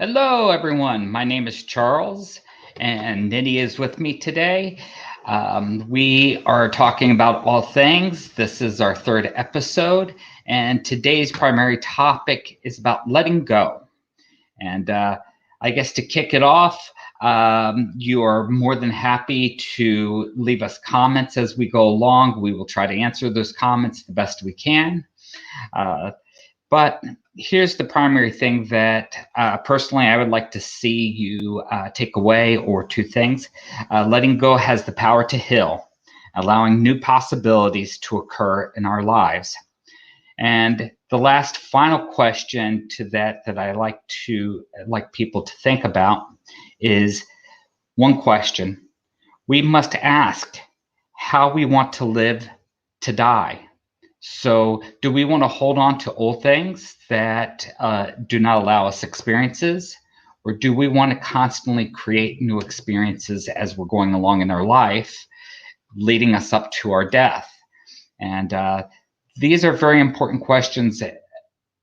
Hello, everyone. My name is Charles, and Nidia is with me today. We are talking about all things. This is our third episode, and today's primary topic is about letting go. And I guess to kick it off, you are more than happy to leave us comments as we go along. We will try to answer those comments the best we can. Uh, but here's the primary thing that personally I would like to see you take away, or two things. Letting go has the power to heal, allowing new possibilities to occur in our lives. And the last final question to that I like people to think about is one question. We must ask how we want to live to die. So, do we want to hold on to old things that do not allow us experiences, or do we want to constantly create new experiences as we're going along in our life, leading us up to our death? And these are very important questions.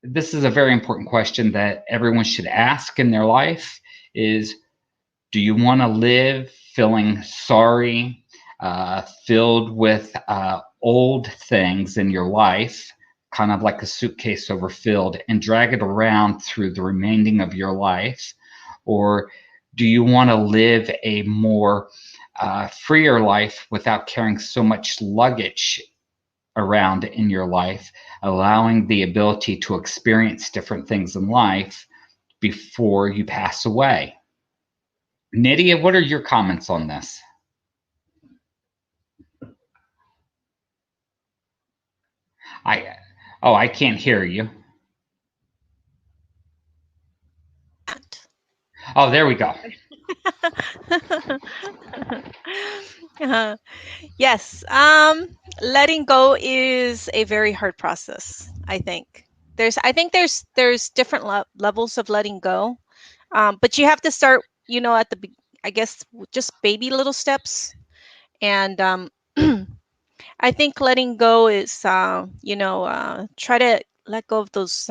This is a very important question that everyone should ask in their life: is do you want to live feeling sorry, filled with old things in your life, kind of like a suitcase overfilled, and drag it around through the remaining of your life? Or do you want to live a more freer life without carrying so much luggage around in your life, allowing the ability to experience different things in life before you pass away? Nidia, what are your comments on this? I I can't hear you. Oh, there we go. Uh, yes, letting go is a very hard process. I think there's different levels of letting go, but you have to start, at I guess, just baby little steps. And I think letting go is, try to let go of those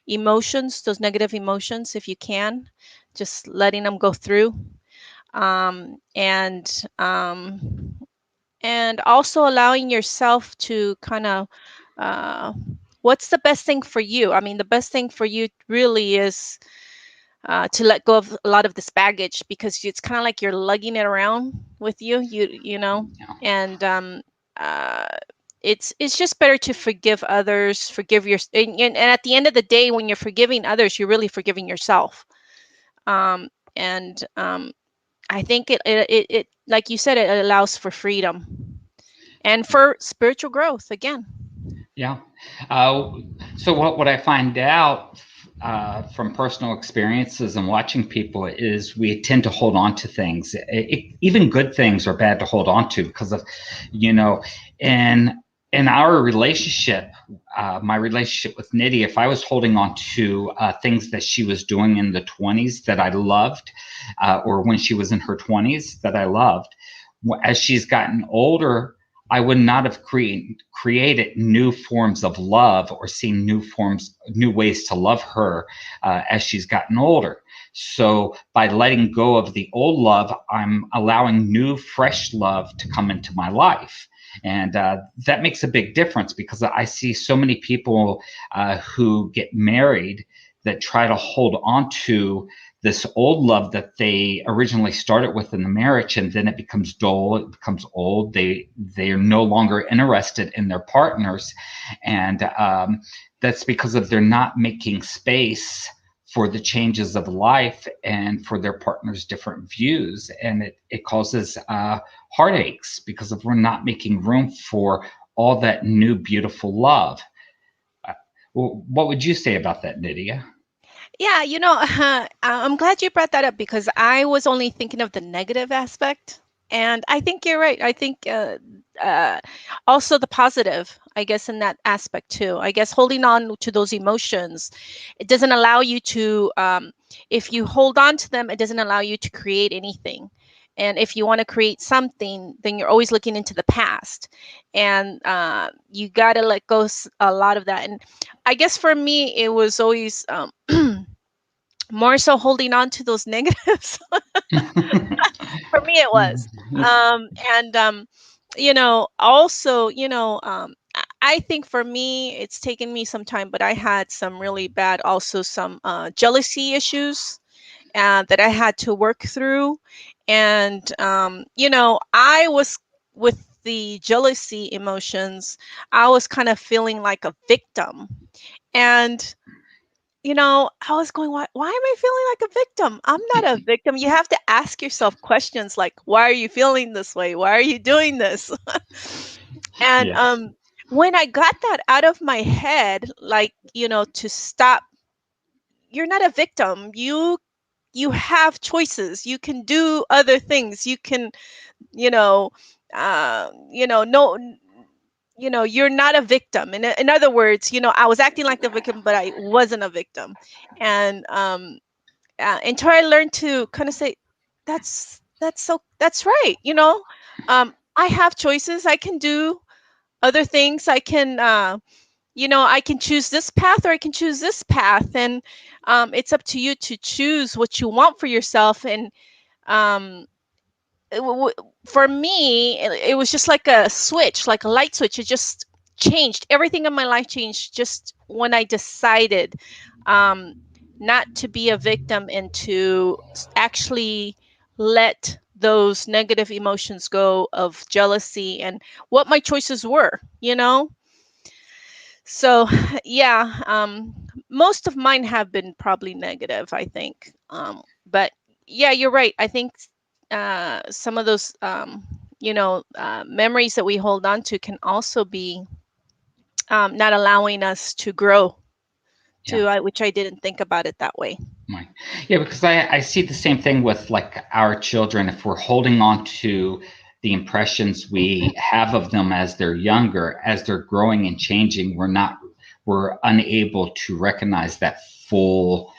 emotions, those negative emotions, if you can, just letting them go through. Um, and um, and also allowing yourself to kind of, uh, what's the best thing for you? I mean, the best thing for you really is to let go of a lot of this baggage, because it's kind of like you're lugging it around with you. Yeah. And uh, it's just better to forgive others, forgive your, and at the end of the day, when you're forgiving others, you're really forgiving yourself. And I think it, like you said, it allows for freedom and for spiritual growth again. Yeah. Uh, so what I find out from personal experiences and watching people is we tend to hold on to things. Even good things are bad to hold on to because of, you know, in in our relationship, my relationship with Nidia, if I was holding on to things that she was doing in the 20s that I loved, or when she was in her 20s that I loved, as she's gotten older, I would not have created new forms of love or seen new ways to love her as she's gotten older. So by letting go of the old love, I'm allowing new, fresh love to come into my life. And that makes a big difference because I see so many people who get married that try to hold on to this old love that they originally started with in the marriage, and then it becomes dull, it becomes old, they are no longer interested in their partners. And that's because of they're not making space for the changes of life and for their partner's different views, and it causes heartaches because of we're not making room for all that new beautiful love. Uh, what would you say about that, Nydia? Yeah, I'm glad you brought that up, because I was only thinking of the negative aspect. And I think you're right. I think also the positive, I guess, in that aspect too. I guess holding on to those emotions, it doesn't allow you to, if you hold on to them, it doesn't allow you to create anything. And if you want to create something, then you're always looking into the past. And you got to let go a lot of that. And I guess for me, it was always more so holding on to those negatives. For me it was. And also, I think for me it's taken me some time, but I had some really bad, also some jealousy issues that I had to work through. And I was, with the jealousy emotions, I was kind of feeling like a victim. And I was going, why am I feeling like a victim? I'm not a victim. You have to ask yourself questions like, why are you feeling this way? Why are you doing this? And Yes. when I got that out of my head, like, to stop, you're not a victim. You have choices. You can do other things. You can, you know, no, you're not a victim. In other words, I was acting like the victim, but I wasn't a victim. And until I learned to kind of say, that's right. I have choices. I can do other things. I can, I can choose this path or I can choose this path, and it's up to you to choose what you want for yourself. And um, for me, it was just like a switch, like a light switch. It just changed. Everything in my life changed just when I decided um, not to be a victim and to actually let those negative emotions go of jealousy and what my choices were, So, yeah, most of mine have been probably negative, I think. But yeah, you're right. I think some of those, memories that we hold on to can also be not allowing us to grow, Yeah. which I didn't think about it that way. Right. Yeah, because I see the same thing with like our children. If we're holding on to the impressions we have of them as they're younger, as they're growing and changing, we're unable to recognize that full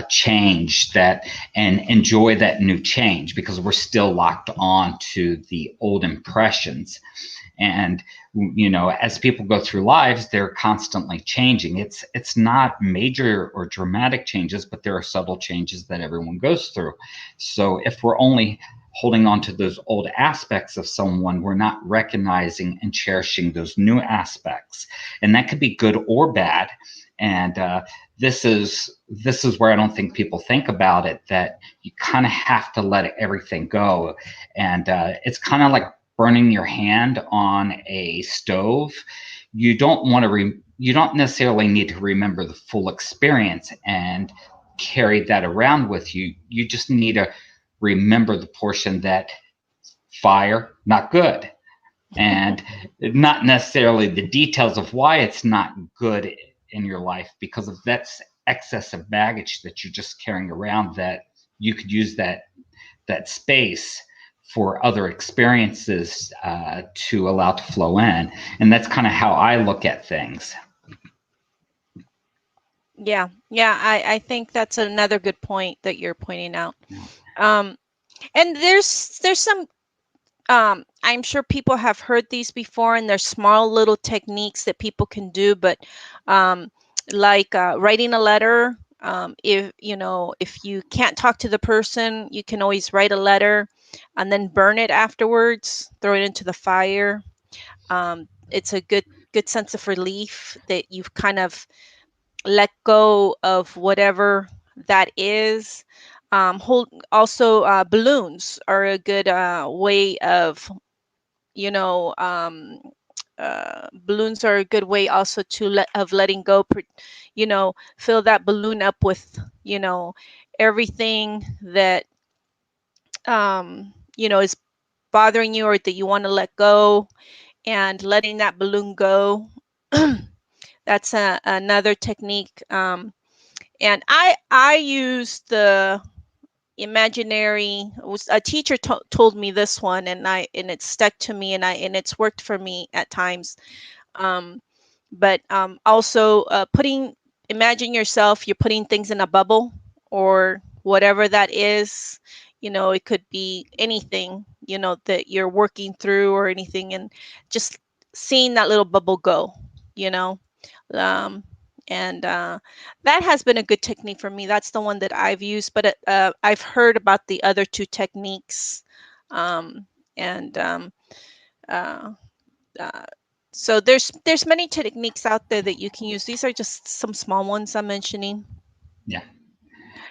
change that and enjoy that new change because we're still locked on to the old impressions. And as people go through lives, they're constantly changing. It's not major or dramatic changes, but there are subtle changes that everyone goes through. So if we're only holding on to those old aspects of someone, we're not recognizing and cherishing those new aspects, and that could be good or bad. And this is where I don't think people think about it, that you kind of have to let everything go. And it's kind of like burning your hand on a stove. You don't necessarily need to remember the full experience and carry that around with you. You just need to remember the portion that fire, not good, and not necessarily the details of why it's not good in your life, because of that's excessive baggage that you're just carrying around, that you could use that space for other experiences to allow to flow in. And that's kind of how I look at things. Yeah, yeah, I think that's another good point that you're pointing out. Um, and there's some, I'm sure people have heard these before, and there's small little techniques that people can do, but um, like writing a letter. If you can't talk to the person, you can always write a letter and then burn it afterwards, throw it into the fire. It's a good sense of relief that you've kind of let go of whatever that is. Hold Also, balloons are a good way of, you know balloons are a good way also to letting go. Fill that balloon up with, everything that is bothering you or that you want to let go, and letting that balloon go. That's another technique. And I use the imaginary, a teacher told me this one, and it stuck to me, and it's worked for me at times. um, but also, imagine yourself, you're putting things in a bubble, or whatever that is. It could be anything, that you're working through, or anything, and just seeing that little bubble go, you know um, And that has been a good technique for me. That's the one that I've used, but I've heard about the other two techniques. Um, and uh, uh, so there's many techniques out there that you can use. These are just some small ones I'm mentioning. Yeah.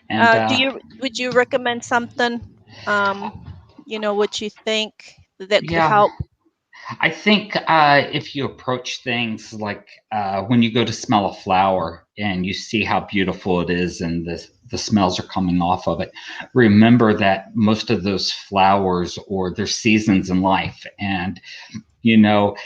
And Would you recommend something? Um, what you think that could yeah, help? I think if you approach things like when you go to smell a flower and you see how beautiful it is and the smells are coming off of it, remember that most of those flowers or their seasons in life. And, you know,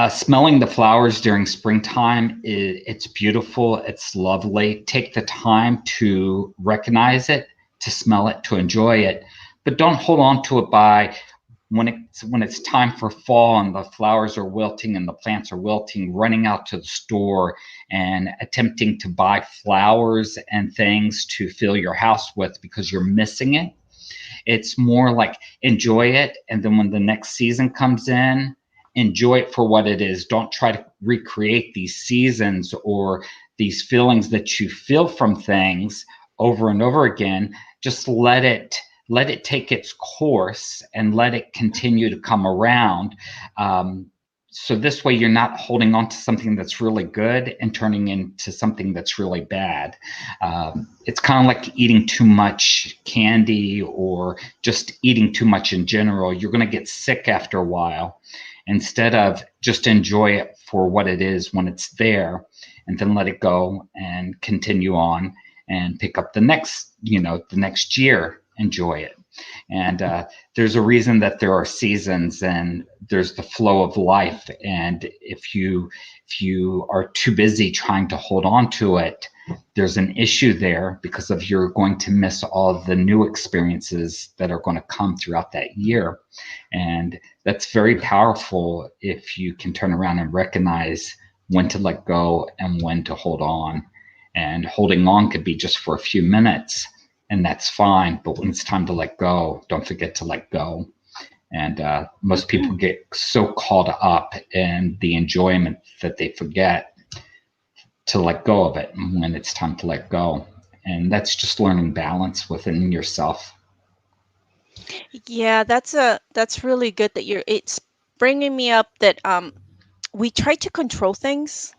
smelling the flowers during springtime, it's beautiful. It's lovely. Take the time to recognize it, to smell it, to enjoy it, but don't hold on to it by when it's time for fall and the flowers are wilting and the plants are wilting, running out to the store and attempting to buy flowers and things to fill your house with because you're missing it. It's more like enjoy it, and then when the next season comes in, enjoy it for what it is. Don't try to recreate these seasons or these feelings that you feel from things over and over again. Just let it take its course and let it continue to come around. So this way you're not holding on to something that's really good and turning into something that's really bad. It's kind of like eating too much candy or just eating too much in general. You're going to get sick after a while. Instead of just enjoy it for what it is when it's there, and then let it go and continue on and pick up the next year, enjoy it. And there's a reason that there are seasons and there's the flow of life. And if you are too busy trying to hold on to it, there's an issue there because of you're going to miss all the new experiences that are going to come throughout that year. And that's very powerful if you can turn around and recognize when to let go and when to hold on. And holding on could be just for a few minutes, and that's fine. But when it's time to let go, don't forget to let go. And most people get so caught up in the enjoyment that they forget to let go of it when it's time to let go. And that's just learning balance within yourself. Yeah, that's really good that it's bringing me up that we try to control things.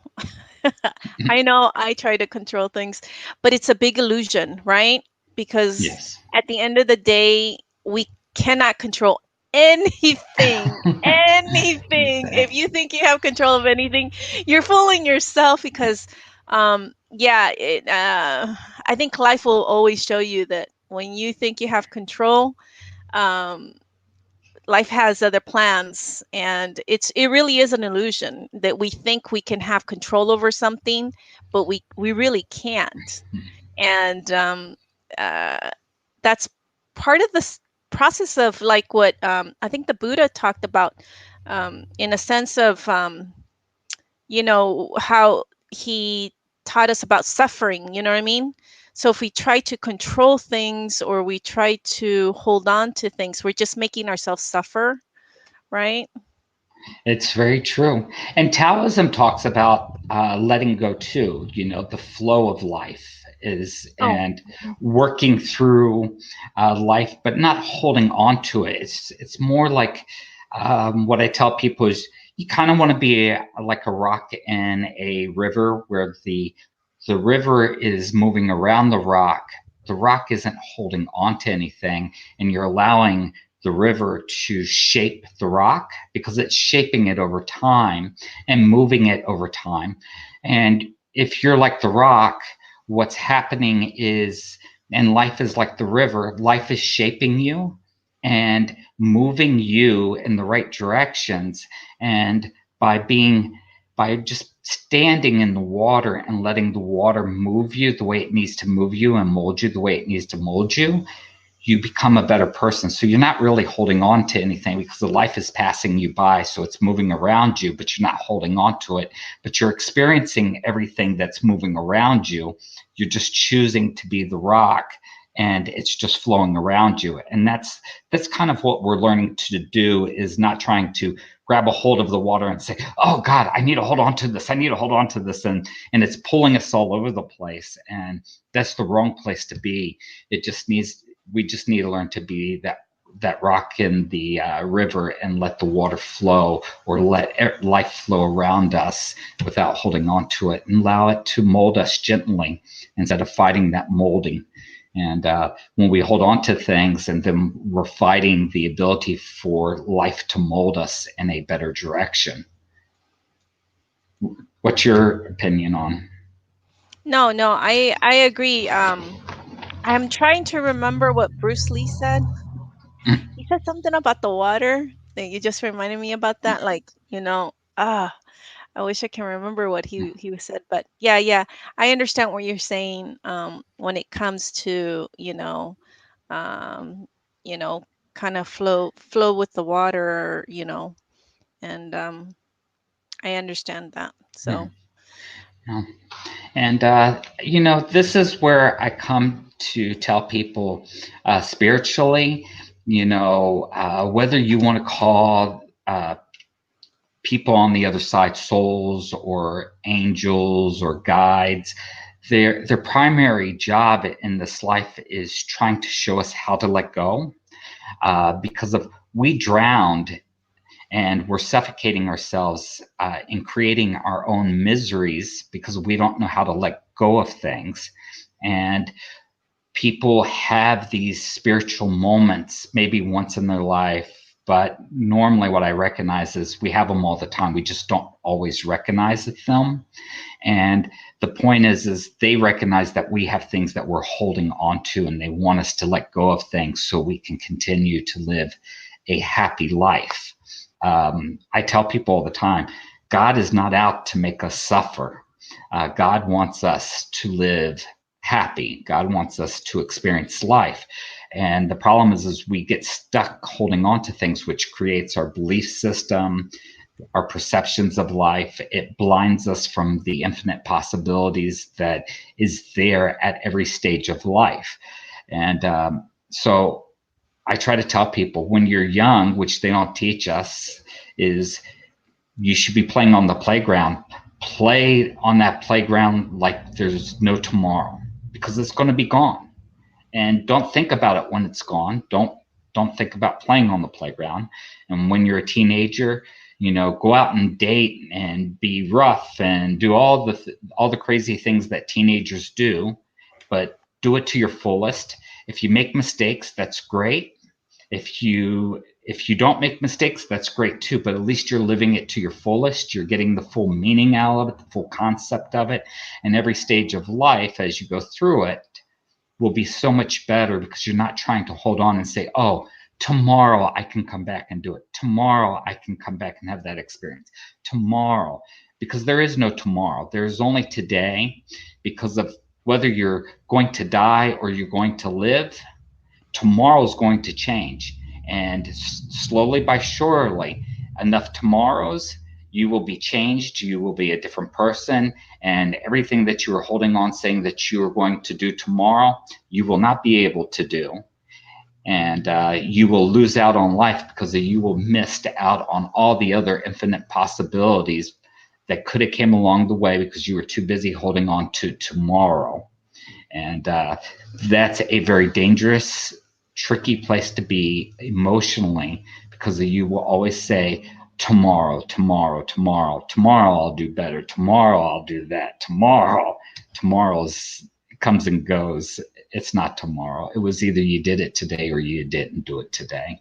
I know I try to control things, but it's a big illusion, right? Because Yes. at the end of the day, we cannot control anything. Anything. If you think you have control of anything, you're fooling yourself because yeah, I think life will always show you that when you think you have control, um life has other plans, and it really is an illusion that we think we can have control over something, but we really can't. And uh, that's part of the process of, like, what I think the Buddha talked about, in a sense of how he taught us about suffering, you know what I mean? So if we try to control things or we try to hold on to things, we're just making ourselves suffer, right? It's very true. And Taoism talks about letting go too, the flow of life is, Oh. and working through life, but not holding on to it. It's more like what I tell people is you kind of want to be like a rock in a river where the river is moving around the rock. The rock isn't holding on to anything, and you're allowing the river to shape the rock because it's shaping it over time and moving it over time. And if you're like the rock, what's happening is, and life is like the river, life is shaping you and moving you in the right directions. And by just standing in the water and letting the water move you the way it needs to move you and mold you the way it needs to mold you, you become a better person. So you're not really holding on to anything because the life is passing you by. So it's moving around you, but you're not holding on to it. But you're experiencing everything that's moving around you. You're just choosing to be the rock, and it's just flowing around you. And that's kind of what we're learning to do, is not trying to grab a hold of the water and say, oh God, I need to hold on to this. I need to hold on to this. And it's pulling us all over the place. And that's the wrong place to be. We just need to learn to be that rock in the river and let the water flow, or let life flow around us without holding on to it, and allow it to mold us gently instead of fighting that molding. And when we hold on to things, and then we're fighting the ability for life to mold us in a better direction. What's your opinion on? No, no, I agree. I'm trying to remember what Bruce Lee said. He said something about the water. That you just reminded me about that. Like, I wish I can remember what he said, but yeah, yeah, I understand what you're saying. When it comes to, um, you know, kind of flow with the water, and I understand that. Yeah. So, Yeah. And, this is where I come to tell people spiritually, whether you want to call people on the other side souls or angels or guides, their primary job in this life is trying to show us how to let go, because of we drowned and we're suffocating ourselves in creating our own miseries because we don't know how to let go of things. And people have these spiritual moments maybe once in their life, but normally what I recognize is we have them all the time. We just don't always recognize them. And the point is they recognize that we have things that we're holding on to, and they want us to let go of things so we can continue to live a happy life. I tell people all the time, God is not out to make us suffer. God wants us to live happy. God wants us to experience life. And the problem is we get stuck holding on to things, which creates our belief system, our perceptions of life. It blinds us from the infinite possibilities that is there at every stage of life. And so I try to tell people when you're young, which they don't teach us, is you should be playing on the playground. Play on that playground like there's no tomorrow, because it's going to be gone. And don't think about it when it's gone. Don't think about playing on the playground. And when you're a teenager, go out and date and be rough and do all the crazy things that teenagers do, but do it to your fullest. If you make mistakes, that's great. If you don't make mistakes, that's great too, but at least you're living it to your fullest. You're getting the full meaning out of it, the full concept of it. And every stage of life as you go through it will be so much better, because you're not trying to hold on and say, oh, tomorrow I can come back and do it. Tomorrow I can come back and have that experience. Tomorrow, because there is no tomorrow. There is only today, because of whether you're going to die or you're going to live, tomorrow is going to change. And slowly by surely, enough tomorrows, you will be changed. You will be a different person. And everything that you are holding on, saying that you are going to do tomorrow, you will not be able to do. And you will lose out on life, because you will missed out on all the other infinite possibilities that could have came along the way, because you were too busy holding on to tomorrow. And that's a very dangerous, tricky place to be emotionally, because you will always say, tomorrow, tomorrow, tomorrow, tomorrow I'll do better, tomorrow I'll do that, tomorrow's comes and goes. It's not tomorrow. It was either you did it today or you didn't do it today.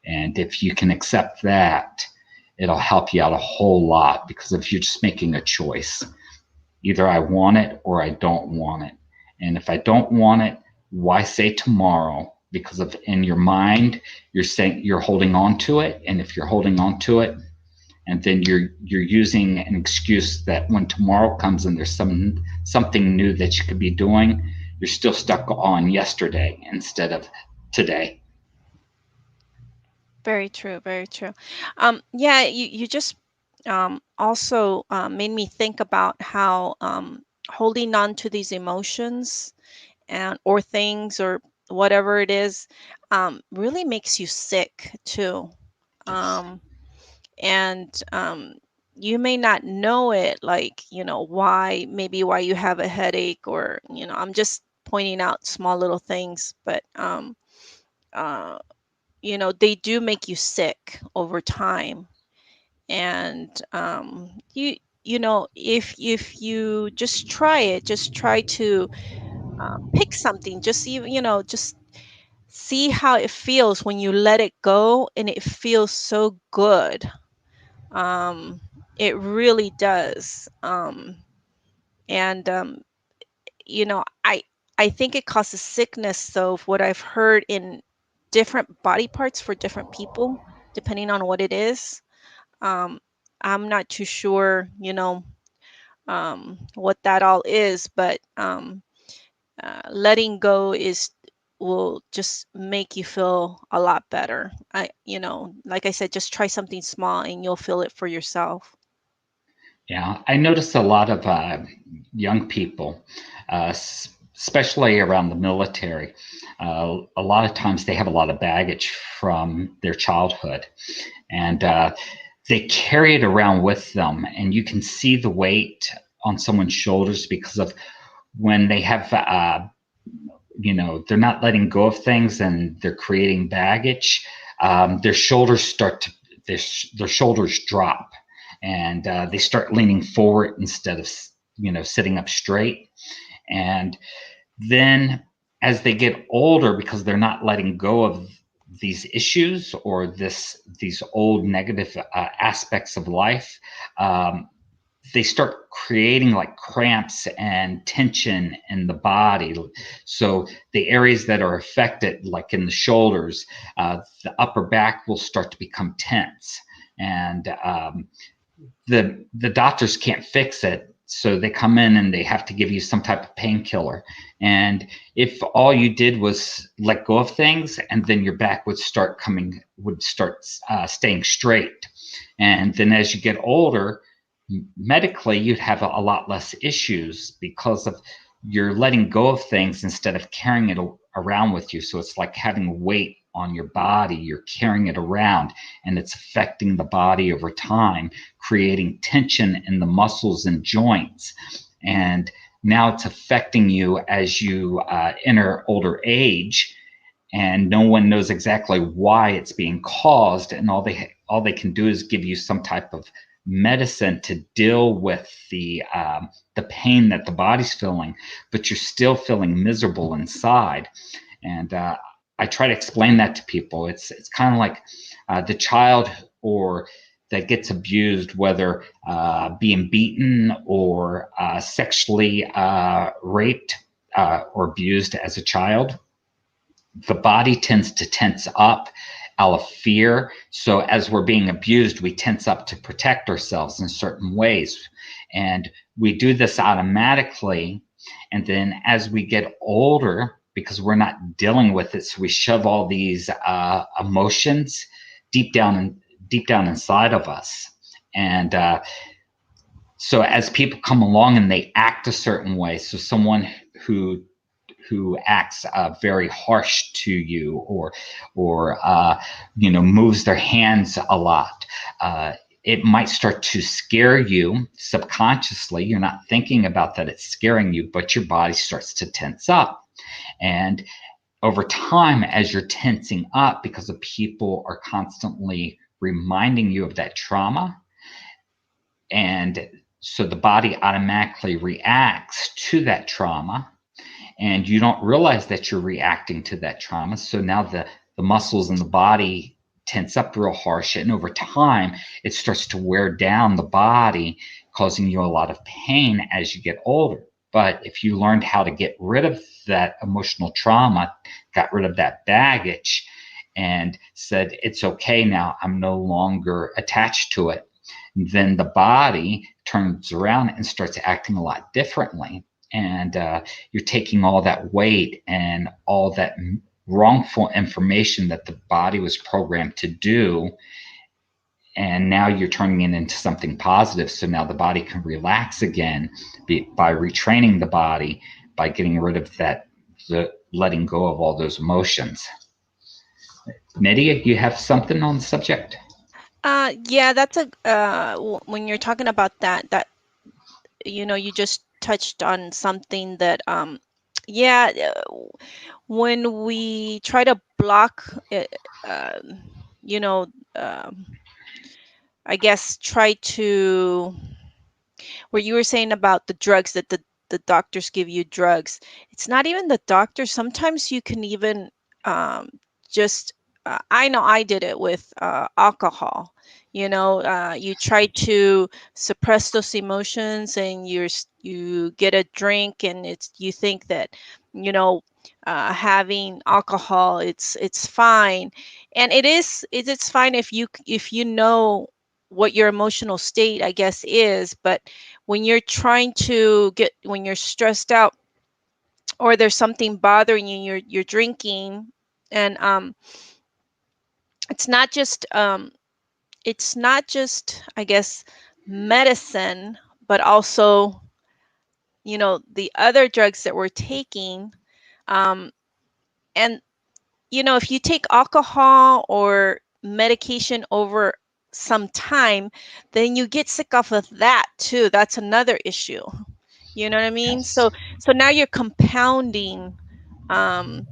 And if you can accept that, it'll help you out a whole lot, because if you're just making a choice, either I want it or I don't want it. And if I don't want it, why say tomorrow? Because of in your mind, you're saying you're holding on to it. And if you're holding on to it, and then you're using an excuse that when tomorrow comes and there's something new that you could be doing, you're still stuck on yesterday instead of today. very true, very true. Yeah, you just also made me think about how holding on to these emotions and or things or whatever it is really makes you sick too. Yes. Um, And you may not know it, like, why, maybe why you have a headache, or, I'm just pointing out small little things, but uh, they do make you sick over time. And if you just try it, just try to pick something, just even, just see how it feels when you let it go, and it feels so good. um it really does. And I think it causes sickness. So what I've heard in different body parts for different people, depending on what it is. um I'm not too sure, what that all is, but letting go is will just make you feel a lot better. Like I said, just try something small and you'll feel it for yourself. Yeah, I notice a lot of young people, especially around the military. A lot of times they have a lot of baggage from their childhood, and they carry it around with them. And you can see the weight on someone's shoulders because of when they have, they're not letting go of things and they're creating baggage. Their shoulders start to, their shoulders drop, and they start leaning forward instead of sitting up straight. And then as they get older, because they're not letting go of these issues or these old negative aspects of life, um, they start creating like cramps and tension in the body. So the areas that are affected, like in the shoulders, the upper back will start to become tense, and the doctors can't fix it, so they come in and they have to give you some type of painkiller. And if all you did was let go of things, and then your back would start staying straight. And then as you get older, medically you'd have a lot less issues because of you're letting go of things instead of carrying it around with you. So it's like having weight on your body, you're carrying it around, and it's affecting the body over time, creating tension in the muscles and joints. And now it's affecting you as you enter older age, and no one knows exactly why it's being caused. And all they can do is give you some type of medicine to deal with the pain that the body's feeling, but you're still feeling miserable inside. And I try to explain that to people. It's kind of like the child or that gets abused, whether being beaten or sexually raped or abused as a child. The body tends to tense up out of fear. So as we're being abused, we tense up to protect ourselves in certain ways. And we do this automatically. And then as we get older, because we're not dealing with it, so we shove all these emotions deep down and deep down inside of us. And so as people come along and they act a certain way, so someone who acts very harsh to you, or moves their hands a lot, it might start to scare you subconsciously. You're not thinking about that it's scaring you, but your body starts to tense up. And over time, as you're tensing up, because the people are constantly reminding you of that trauma, and so the body automatically reacts to that trauma, and you don't realize that you're reacting to that trauma. So now the muscles in the body tense up real harsh, and over time it starts to wear down the body, causing you a lot of pain as you get older. But if you learned how to get rid of that emotional trauma, got rid of that baggage, and said, it's okay now, I'm no longer attached to it, then the body turns around and starts acting a lot differently. And you're taking all that weight and all that wrongful information that the body was programmed to do, and now you're turning it into something positive. So now the body can relax again by retraining the body, by getting rid of the letting go of all those emotions. Nidia, you have something on the subject? Yeah, that's a when you're talking about that, you just touched on something that yeah, when we try to block it, you know, um, I guess try to where you were saying about the drugs that the doctors give you drugs. It's not even the doctor. Sometimes you can even um, just I know I did it with alcohol. You try to suppress those emotions, and you get a drink, and you think that you know having alcohol, it's fine, and it's fine if you know what your emotional state, I guess, is. But when you're stressed out, or there's something bothering you, you're drinking, and it's not just I guess medicine, but also the other drugs that we're taking. um and if you take alcohol or medication over some time, then you get sick off of that too. That's another issue. You know what I mean? Yes. So now you're compounding, um,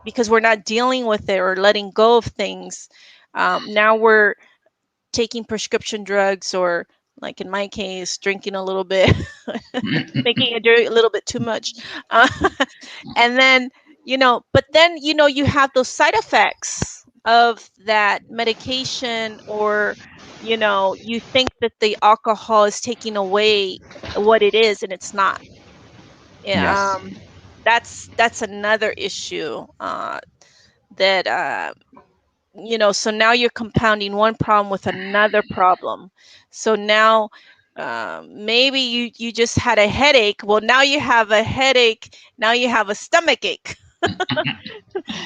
because we're not dealing with it or letting go of things. Now we're taking prescription drugs, or like in my case, drinking a little bit, making it a little bit too much. Uh, and then, but then, you have those side effects of that medication, or, you think that the alcohol is taking away what it is, and it's not. Yeah. Yes. That's another issue, that so now you're compounding one problem with another problem. So now, maybe you just had a headache. Well, now you have a headache. Now you have a stomach ache.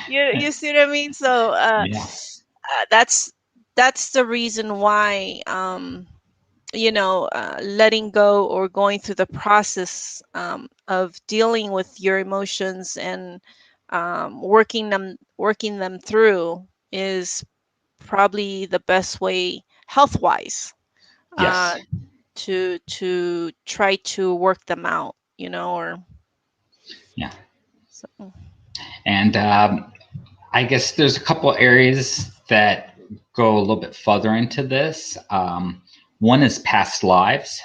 You see what I mean? So Yeah. that's the reason why, letting go, or going through the process of dealing with your emotions, and working them through, is probably the best way, health wise, Yes. to try to work them out, or Yeah. so. And I guess there's a couple areas that go a little bit further into this. One is past lives.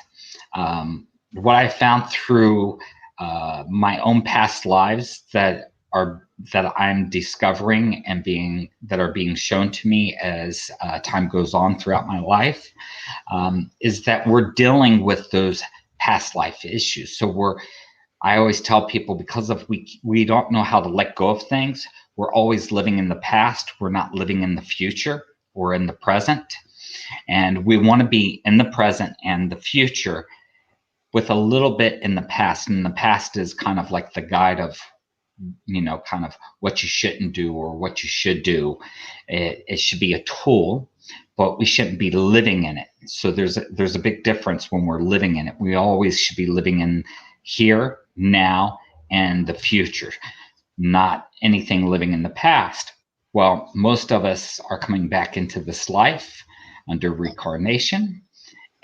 What I found through my own past lives that I'm discovering and that are being shown to me as time goes on throughout my life, is that we're dealing with those past life issues. So I always tell people, because of we don't know how to let go of things, we're always living in the past. We're not living in the future or in the present. And we want to be in the present and the future with a little bit in the past. And the past is kind of like the guide of, kind of what you shouldn't do or what you should do. It should be a tool, but we shouldn't be living in it. So there's a big difference when we're living in it. We always should be living in here, now, and the future, not anything living in the past. Well, most of us are coming back into this life under reincarnation,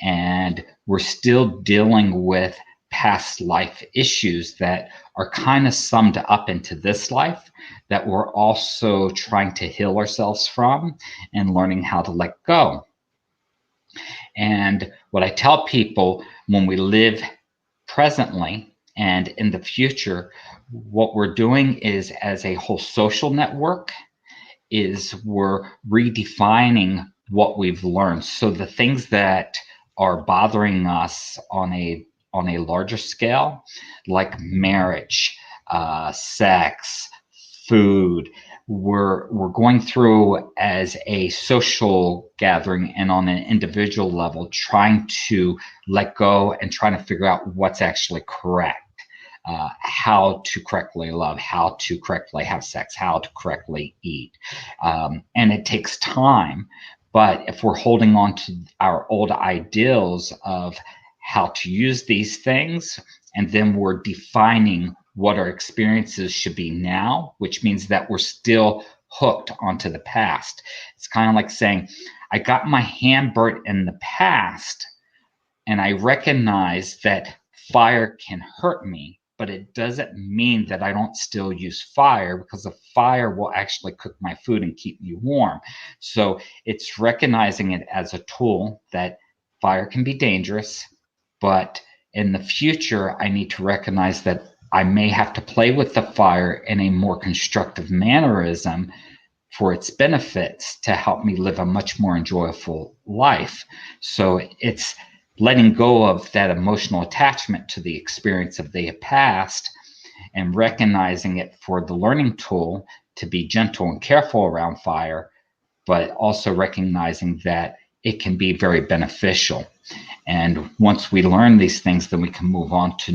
and we're still dealing with past life issues that are kind of summed up into this life, that we're also trying to heal ourselves from and learning how to let go. And what I tell people, when we live presently and in the future, what we're doing is, as a whole social network, is we're redefining what we've learned. So the things that are bothering us on a larger scale, like marriage, sex, food, we're going through as a social gathering and on an individual level, trying to let go and trying to figure out what's actually correct. How to correctly love, how to correctly have sex, how to correctly eat. And it takes time. But if we're holding on to our old ideals of how to use these things, and then we're defining what our experiences should be now, which means that we're still hooked onto the past. It's kind of like saying, I got my hand burnt in the past, and I recognize that fire can hurt me, but it doesn't mean that I don't still use fire, because the fire will actually cook my food and keep me warm. So it's recognizing it as a tool that fire can be dangerous, but in the future, I need to recognize that I may have to play with the fire in a more constructive mannerism for its benefits to help me live a much more enjoyable life. So it's letting go of that emotional attachment to the experience of the past and recognizing it for the learning tool to be gentle and careful around fire, but also recognizing that it can be very beneficial. And once we learn these things, then we can move on to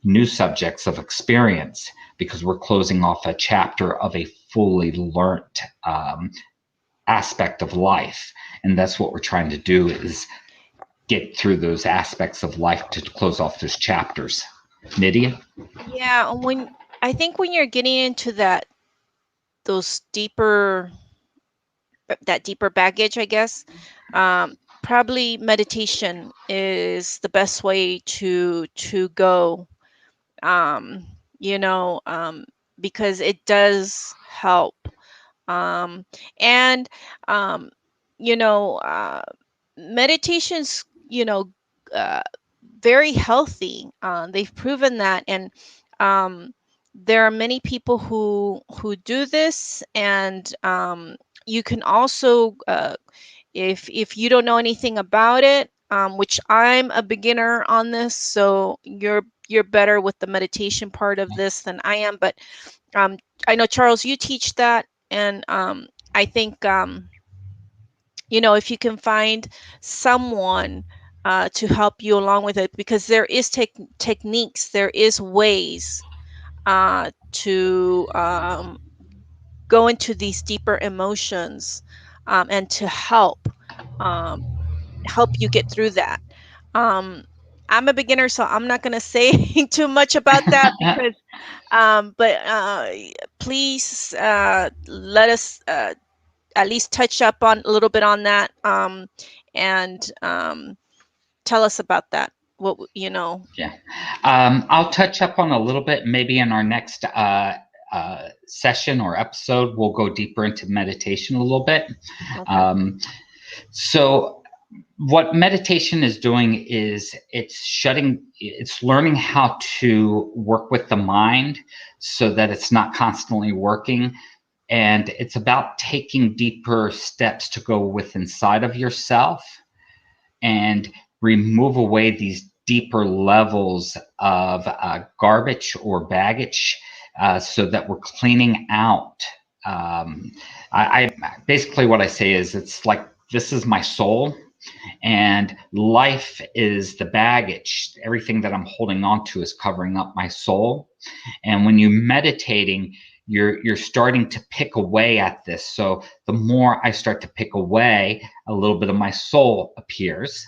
new subjects of experience, because we're closing off a chapter of a fully learned aspect of life. And that's what we're trying to do, is get through those aspects of life to close off those chapters. Nidia? Yeah, when I think when you're getting into those deeper that deeper baggage, I guess, probably meditation is the best way to go. Um, you know, because it does help. Um, and um, you know, meditation's uh, very healthy. They've proven that, and um, there are many people who do this, and you can also, if you don't know anything about it, which I'm a beginner on this, so you're better with the meditation part of this than I am, but um, I know Charles, you teach that, and I think if you can find someone to help you along with it, because there is techniques, there is ways to go into these deeper emotions, and to um, help you get through that. Um, I'm a beginner, so I'm not going to say too much about that, because but please let us at least touch up on a little bit on that, and tell us about that. What. Yeah. I'll touch up on a little bit, maybe in our next session or episode. We'll go deeper into meditation a little bit. Okay. So what meditation is doing is it's learning how to work with the mind so that it's not constantly working. And it's about taking deeper steps to go with inside of yourself and remove away these deeper levels of garbage or baggage, so that we're cleaning out. I basically, what I say is, it's like, this is my soul, and life is the baggage. Everything that I'm holding on to is covering up my soul. And when you're meditating, you're starting to pick away at this. So the more I start to pick away, a little bit of my soul appears.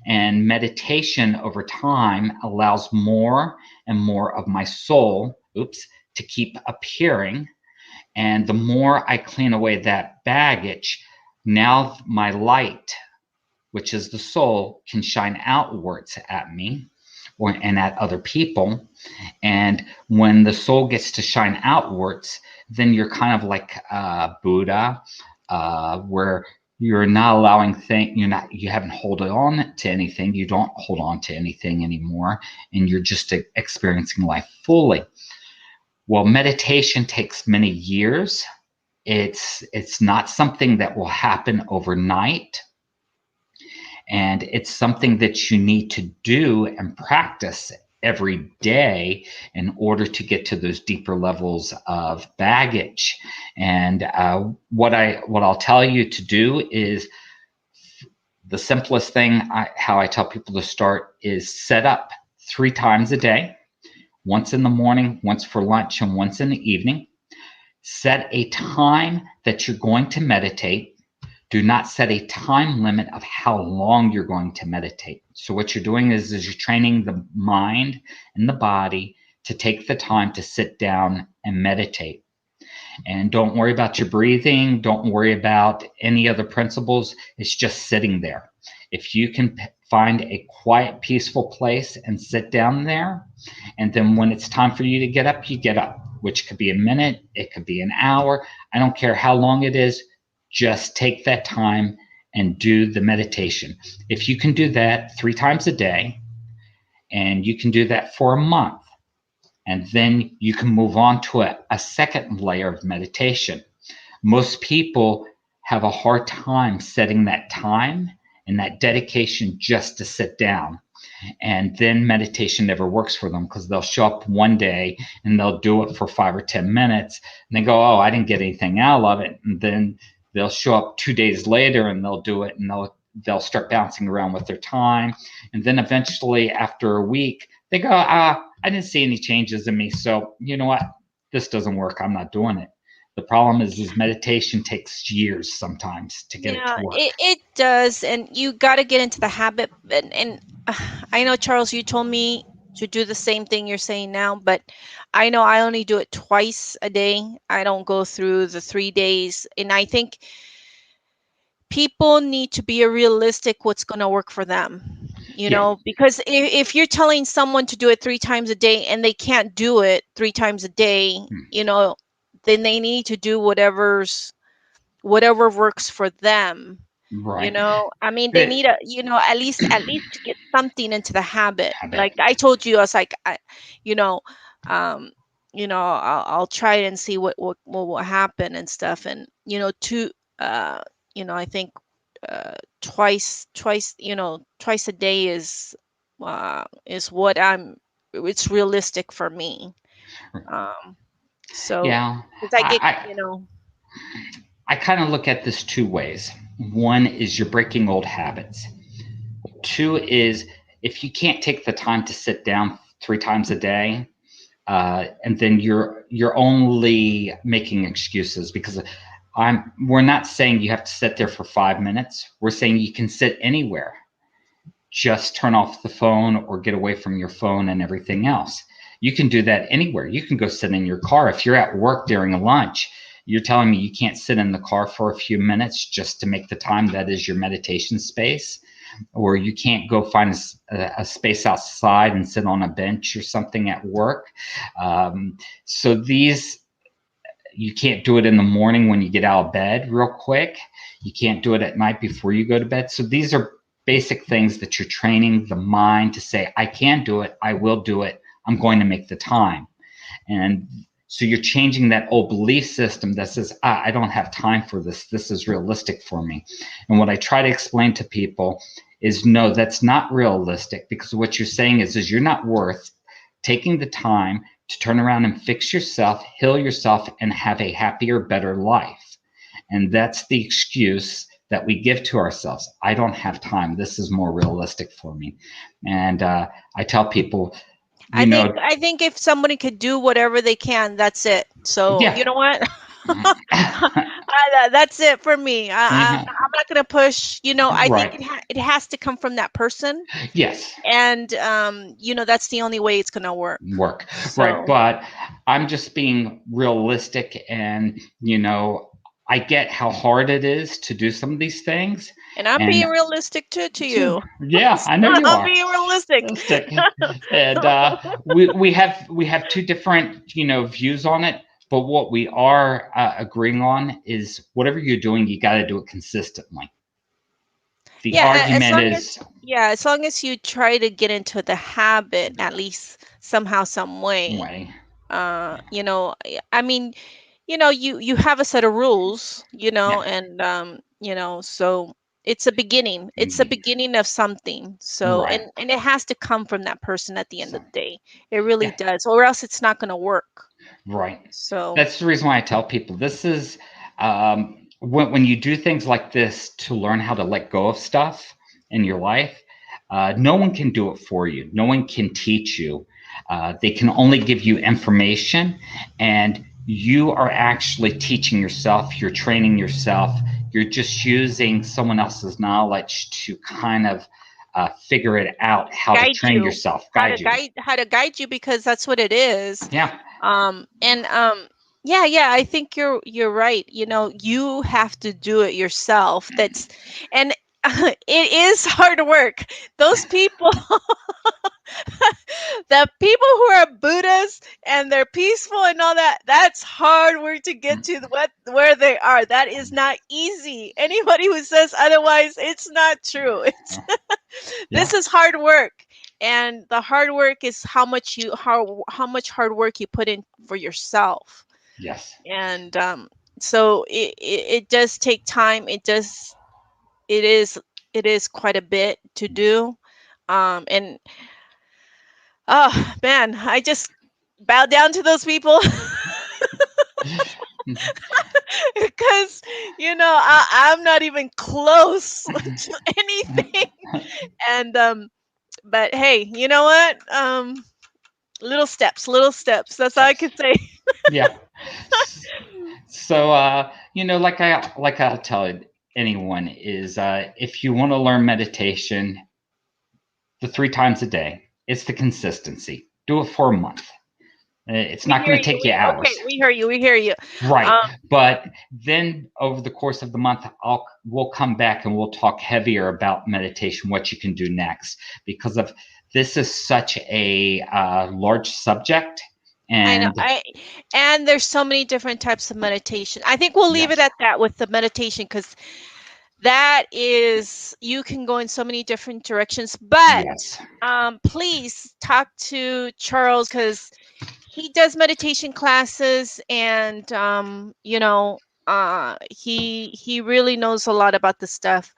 And meditation over time allows more and more of my soul, to keep appearing. And the more I clean away that baggage, now my light, which is the soul, can shine outwards at me and at other people. And when the soul gets to shine outwards, then you're kind of like Buddha, where you're not allowing you haven't hold on to anything. You don't hold on to anything anymore, and you're just experiencing life fully. Well, meditation takes many years. It's not something that will happen overnight. And it's something that you need to do and practice every day in order to get to those deeper levels of baggage. And what I'll tell you to do is, the simplest thing, how I tell people to start, is set up 3 times a day, once in the morning, once for lunch, and once in the evening. Set a time that you're going to meditate. Do not set a time limit of how long you're going to meditate. So what you're doing is you're training the mind and the body to take the time to sit down and meditate. And don't worry about your breathing. Don't worry about any other principles. It's just sitting there. If you can find a quiet, peaceful place and sit down there, and then when it's time for you to get up, you get up, which could be a minute, it could be an hour. I don't care how long it is. Just take that time and do the meditation. If you can do that 3 times a day, and you can do that for a month, and then you can move on to a second layer of meditation. Most people have a hard time setting that time and that dedication just to sit down. And then meditation never works for them because they'll show up one day and they'll do it for 5 or 10 minutes and they go, oh, I didn't get anything out of it. And then they'll show up 2 days later and they'll do it and they'll start bouncing around with their time. And then eventually after a week, they go, I didn't see any changes in me. So you know what? This doesn't work. I'm not doing it. The problem is meditation takes years sometimes to get it to Yeah, work. it does, and you got to get into the habit. And I know, Charles, you told me to do the same thing you're saying now, but I know I only do it twice a day. I don't go through the 3 days, and I think people need to be a realistic what's going to work for them. Yeah. Because if you're telling someone to do it 3 times a day and they can't do it 3 times a day, then they need to do whatever works for them. Right. I mean, they But need at least to get something into the habit. habit. Like I told you, I was like, you know um I'll try it and see what will happen and stuff. And uh I think twice a day is what it's realistic for me. um so Yeah. because I get, I, I kind of look at this 2 ways. One is you're breaking old habits. Two is if you can't take the time to sit down 3 times a day, and then you're only making excuses because we're not saying you have to sit there for 5 minutes. We're saying you can sit anywhere. Just turn off the phone or get away from your phone and everything else. You can do that anywhere. You can go sit in your car. If you're at work during a lunch, you're telling me you can't sit in the car for a few minutes just to make the time that is your meditation space, or you can't go find a space outside and sit on a bench or something at work. So you can't do it in the morning when you get out of bed real quick. You can't do it at night before you go to bed. So these are basic things that you're training the mind to say, I can do it. I will do it. I'm going to make the time. And so you're changing that old belief system that says, I don't have time for this. This is realistic for me. And what I try to explain to people is, no, that's not realistic, because what you're saying is you're not worth taking the time to turn around and fix yourself, heal yourself, and have a happier, better life. And that's the excuse that we give to ourselves. I don't have time. This is more realistic for me. And I tell people, I think if somebody could do whatever they can, that's it. So yeah. you know what? That's it for me. I'm not gonna push. I think Right. it has to come from that person, Yes. and that's the only way it's gonna work. Work. Right. So, But I'm just being realistic, and I get how hard it is to do some of these things. and I'm And being realistic too to too, you. yeah, I know you I'm are. being realistic. Stick. And we have two different views on it, but what we are agreeing on is whatever you're doing, you got to do it consistently. The Yeah, as argument long as is as long as you try to get into the habit at least somehow, some way. way. I mean, you have a set of rules, Yeah. so it's a beginning. It's a beginning of something. So, Right. and it has to come from that person at the end So of the day. It really yeah. does, or else it's not going to work. Right. So, That's the reason why I tell people this is when you do things like this to learn how to let go of stuff in your life. No one can do it for you. No one can teach you. They can only give you information, and you are actually teaching yourself. You're training yourself. You're just using someone else's knowledge to kind of figure it out, how to guide train you, yourself, how guide to you. guide how to guide you, because that's what it is. Yeah. And Yeah, I think you're right. You have to do it yourself. And it is hard work. Those people, the people who are Buddhas and they're peaceful and all that, that's hard work to get to where they are. That is not easy. Anybody who says otherwise, it's not true. Yeah. This is hard work. And the hard work is how much hard work you put in for yourself. Yes. And so it does take time. It is it is quite a bit to do. And oh man, I just bow down to those people because I'm not even close to anything. And but hey, you know what? Little steps. That's all I can say. Yeah. So, like I'll tell anyone is, if you want to learn meditation, the 3 times a day, it's the consistency. Do it for a month. It's We not hear going to you. take you hours. Okay, we hear you. We hear you. Right. Um, But then over the course of the month, we'll come back and we'll talk heavier about meditation, what you can do next, because of this is such a large subject. I know. And And there's so many different types of meditation. I think we'll leave it yes, at that with the meditation because that is you can go in so many different directions. But yes, please talk to Charles because he does meditation classes, and he really knows a lot about this stuff.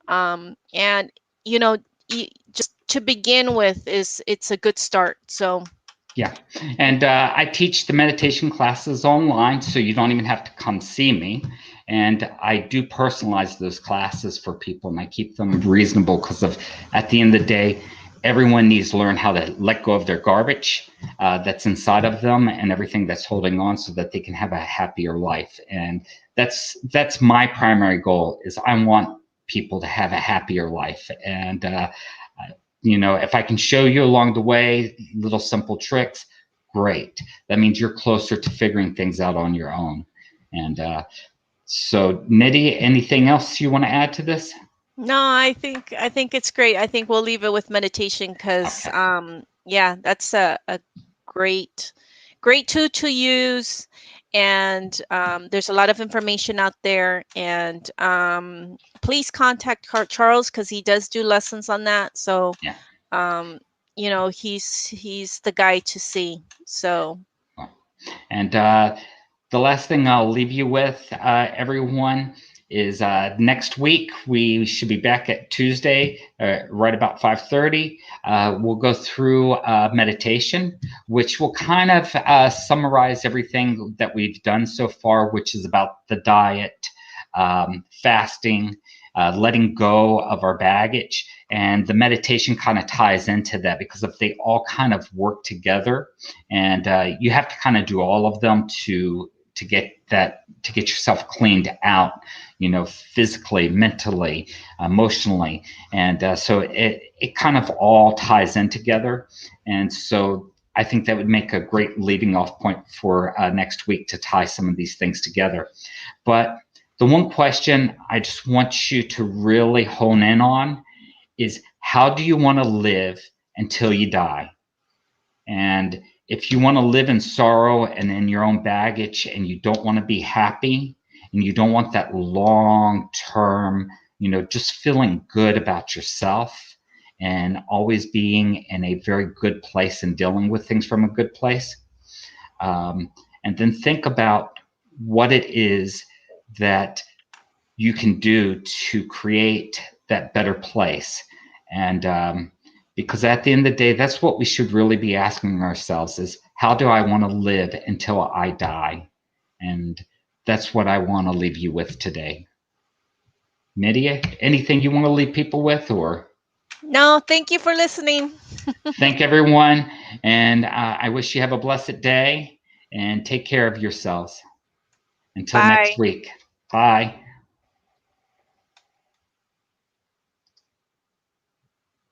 And you know, just to begin with, is it's a good start. So yeah. And I teach the meditation classes online, so you don't even have to come see me. And I do personalize those classes for people, and I keep them reasonable because of at the end of the day, everyone needs to learn how to let go of their garbage that's inside of them and everything that's holding on, so that they can have a happier life. And that's my primary goal. Is I want people to have a happier life. And if I can show you along the way little simple tricks, great. That means you're closer to figuring things out on your own. And so, Nidhi, anything else you want to add to this? no, I think it's great. I think we'll leave it with meditation because Okay. yeah, that's a great great tool to use. And there's a lot of information out there. And please contact Charles because he does do lessons on that. So Yeah. um, he's the guy to see. So And the last thing I'll leave you with, everyone, is next week we should be back at Tuesday, right about 5:30. We'll go through meditation, which will kind of summarize everything that we've done so far, which is about the diet, fasting, letting go of our baggage, and the meditation kind of ties into that because if they all kind of work together, and you have to kind of do all of them to get yourself cleaned out, physically, mentally, emotionally. And so it kind of all ties in together. And so I think that would make a great leading off point for next week to tie some of these things together. But the one question I just want you to really hone in on is, how do you want to live until you die? And if you want to live in sorrow and in your own baggage, and you don't want to be happy, and you don't want that long term, just feeling good about yourself and always being in a very good place and dealing with things from a good place, and then think about what it is that you can do to create that better place. And because at the end of the day, that's what we should really be asking ourselves is, how do I want to live until I die? And that's what I want to leave you with today. Nydia, anything you want to leave people with? Or no, thank you for listening. thank everyone. And I wish you have a blessed day, and take care of yourselves. Until next Bye. week. Bye.